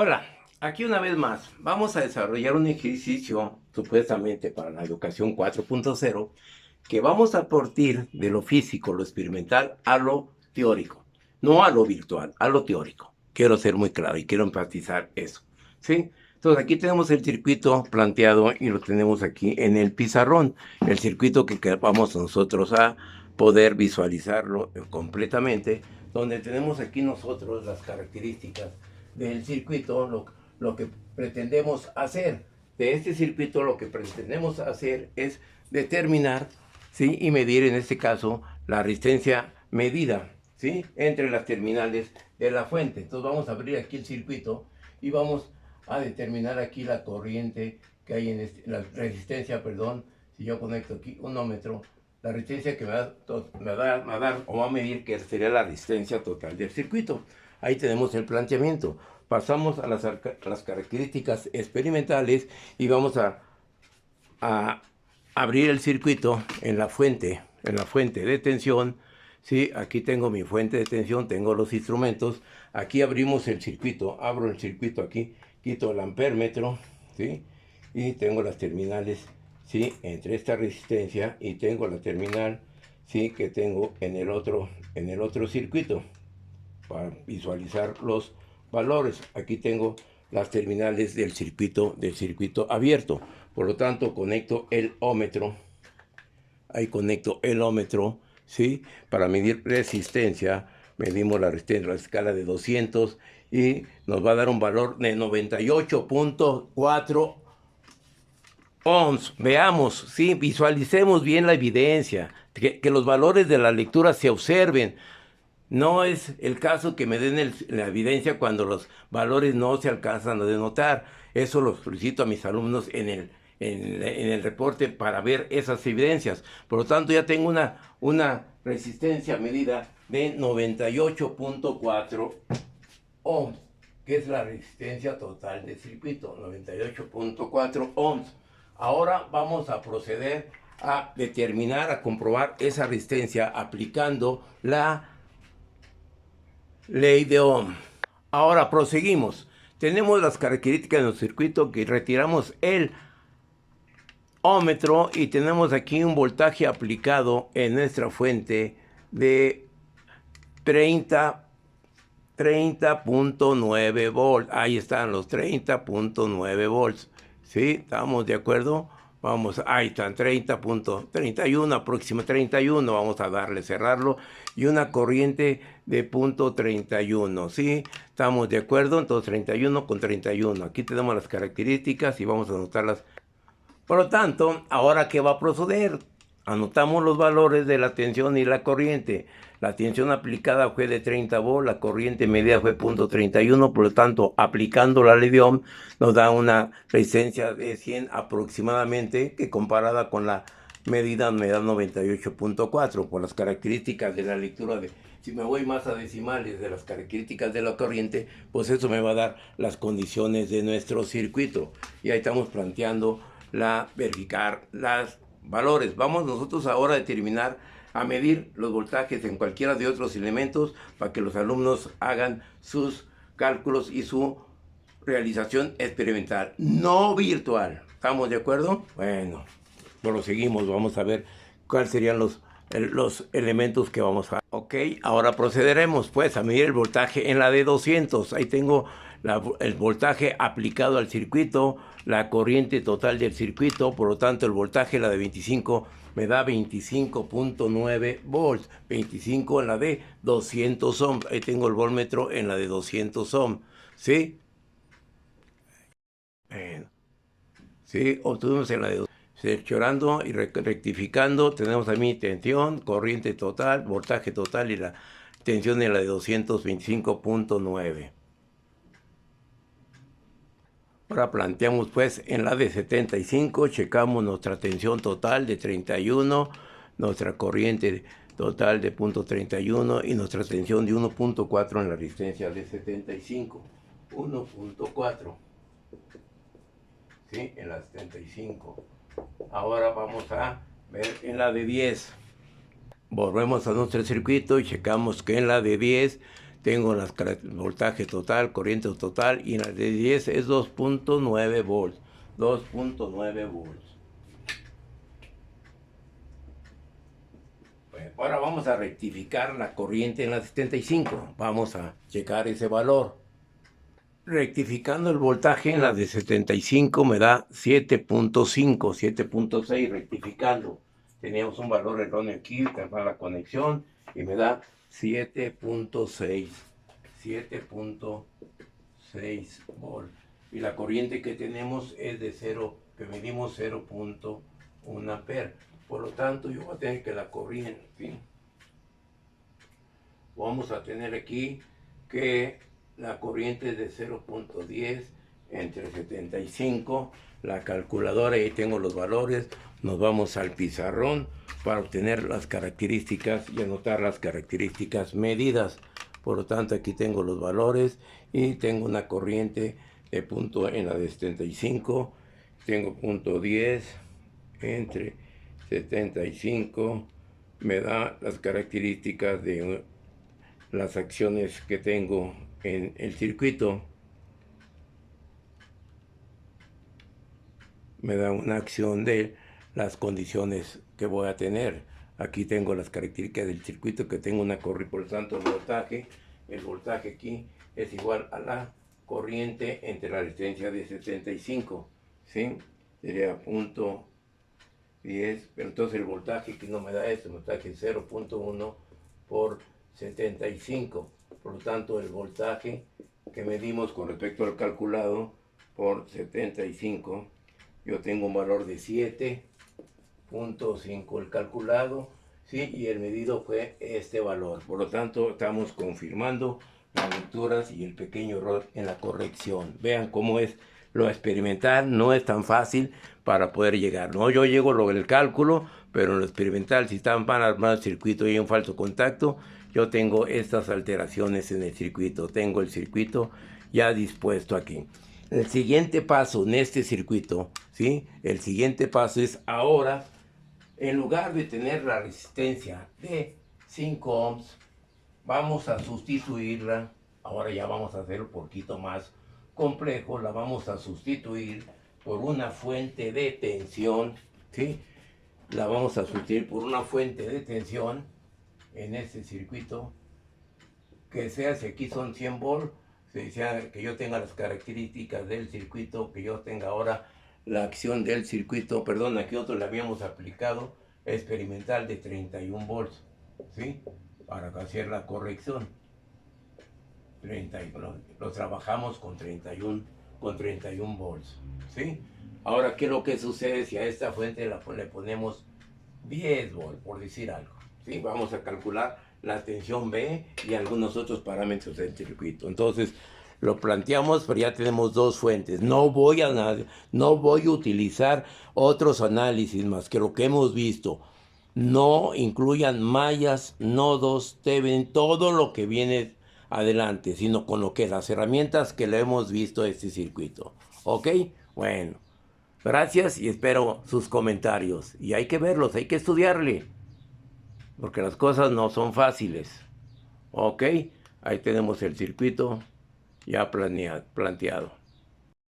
Hola, aquí una vez más vamos a desarrollar un ejercicio supuestamente para la educación 4.0 que vamos a partir de lo físico, lo experimental a lo teórico, no a lo virtual, a lo teórico. Quiero ser muy claro y quiero enfatizar eso, ¿sí? Entonces aquí tenemos el circuito planteado y lo tenemos aquí en el pizarrón, el circuito que vamos nosotros a poder visualizarlo completamente, donde tenemos aquí nosotros las características del circuito, lo que pretendemos hacer. De este circuito lo que pretendemos hacer es determinar, ¿sí? Y medir en este caso la resistencia medida, ¿sí? Entre las terminales de la fuente. Entonces vamos a abrir aquí el circuito y vamos a determinar aquí la corriente que hay en la resistencia, perdón, si yo conecto aquí un ohmmetro, la resistencia que me va a dar o va a medir que sería la resistencia total del circuito. Ahí tenemos el planteamiento. Pasamos a las características experimentales y vamos a abrir el circuito en la fuente de tensión. ¿Sí? Aquí tengo mi fuente de tensión, tengo los instrumentos. Aquí abrimos el circuito, abro el circuito aquí, quito el amperímetro, ¿sí? Y tengo las terminales, ¿sí? Entre esta resistencia y tengo la terminal, ¿sí? Que tengo en el otro circuito para visualizar los valores. Aquí tengo las terminales del circuito abierto. Por lo tanto, conecto el ómetro. Ahí conecto el ómetro, ¿sí? Para medir resistencia. Medimos la resistencia a la escala de 200 y nos va a dar un valor de 98.4 ohms. Veamos, ¿sí? Visualicemos bien la evidencia. Que los valores de la lectura se observen. No es el caso que me den la evidencia cuando los valores no se alcanzan a denotar. Eso lo solicito a mis alumnos en el reporte para ver esas evidencias. Por lo tanto, ya tengo una resistencia medida de 98.4 ohms, que es la resistencia total del circuito, 98.4 ohms. Ahora vamos a proceder a determinar, a comprobar esa resistencia aplicando la ley de Ohm. Ahora proseguimos. Tenemos las características de nuestro circuito que retiramos el ómetro y tenemos aquí un voltaje aplicado en nuestra fuente de 30.9 volts. Ahí están los 30.9 volts. ¿Sí? ¿Estamos de acuerdo? Vamos, ahí están 30.31, aproxima 31, vamos a darle, cerrarlo, y una corriente de .31, ¿sí? ¿Estamos de acuerdo? Entonces 31 con 31, aquí tenemos las características y vamos a anotarlas. Por lo tanto, ¿ahora qué va a proceder? Anotamos los valores de la tensión y la corriente. La tensión aplicada fue de 30 volts, la corriente medida fue .31, por lo tanto, aplicando la ley de Ohm, nos da una resistencia de 100 aproximadamente, que comparada con la medida me da 98.4. Por las características de la lectura si me voy más a decimales de las características de la corriente, pues eso me va a dar las condiciones de nuestro circuito. Y ahí estamos planteando verificar los valores. Vamos nosotros ahora a determinar, a medir los voltajes en cualquiera de otros elementos para que los alumnos hagan sus cálculos y su realización experimental, no virtual. ¿Estamos de acuerdo? Bueno, proseguimos, vamos a ver cuáles serían los elementos que vamos a... Ok, ahora procederemos pues a medir el voltaje en la de 200. Ahí tengo el voltaje aplicado al circuito, la corriente total del circuito, por lo tanto el voltaje, la de 25, me da 25.9 volts, 25 en la de 200 ohms, ahí tengo el voltmetro en la de 200 ohms, ¿sí? ¿Sí? Obtuvimos en la de seleccionando y rectificando, tenemos a mi tensión, corriente total, voltaje total y la tensión en la de 225.9. Ahora planteamos pues en la de 75, checamos nuestra tensión total de 31, nuestra corriente total de .31 y nuestra tensión de 1.4 en la resistencia de 75. 1.4. ¿Sí? En la 75. Ahora vamos a ver en la de 10. Volvemos a nuestro circuito y checamos que en la de 10 tengo las voltaje total, corriente total, y en la de 10 es 2.9 volts. 2.9 volts. Pues ahora vamos a rectificar la corriente en la 75. Vamos a checar ese valor. Rectificando el voltaje en la de 75 me da 7.5, 7.6 rectificando. Teníamos un valor erróneo aquí, para la conexión, y me da 7.6, 7.6 volts. Y la corriente que tenemos es de 0, que medimos 0.1 amperes. Por lo tanto, yo voy a tener que la corriente, ¿sí? Vamos a tener aquí que la corriente es de 0.10 entre 75. La calculadora, ahí tengo los valores. Nos vamos al pizarrón para obtener las características y anotar las características medidas. Por lo tanto, aquí tengo los valores y tengo una corriente de punto en la de 75. Tengo punto 10 entre 75. Me da las características de las acciones que tengo en el circuito. Me da una acción de las condiciones que voy a tener. Aquí tengo las características del circuito, que tengo una corriente, por lo tanto el voltaje aquí es igual a la corriente entre la resistencia de 75, ¿sí? Sería punto 10, pero entonces el voltaje que no me da esto, el voltaje es 0.1 por 75. Por lo tanto, el voltaje que medimos con respecto al calculado por 75, yo tengo un valor de 7.5 el calculado, ¿sí? Y el medido fue este valor. Por lo tanto, estamos confirmando las lecturas y el pequeño error en la corrección. Vean cómo es lo experimental, no es tan fácil para poder llegar, ¿no? Yo llego lo del cálculo, pero en lo experimental, si están mal armado el circuito y hay un falso contacto, yo tengo estas alteraciones en el circuito. Tengo el circuito ya dispuesto aquí. El siguiente paso en este circuito, ¿sí? El siguiente paso es ahora, en lugar de tener la resistencia de 5 ohms, vamos a sustituirla. Ahora ya vamos a hacer un poquito más complejo. La vamos a sustituir por una fuente de tensión, ¿sí? La vamos a sustituir por una fuente de tensión en este circuito, que sea, si aquí son 100 volts, sea que yo tenga las características del circuito, que yo tenga ahora la acción del circuito, perdón, aquí nosotros le habíamos aplicado experimental de 31 volts, ¿sí? Para hacer la corrección. Lo trabajamos con 31 volts, ¿sí? Ahora, ¿qué es lo que sucede si a esta fuente le ponemos 10 volts, por decir algo? ¿Sí? Vamos a calcular la tensión B y algunos otros parámetros del circuito. Entonces, lo planteamos, pero ya tenemos dos fuentes. No voy a utilizar otros análisis más que lo que hemos visto. No incluyan mallas, nodos, Thevenin, todo lo que viene adelante, sino con lo que las herramientas que le hemos visto a este circuito. ¿Ok? Bueno, gracias y espero sus comentarios. Y hay que verlos, hay que estudiarle, porque las cosas no son fáciles. ¿Ok? Ahí tenemos el circuito ya planteado.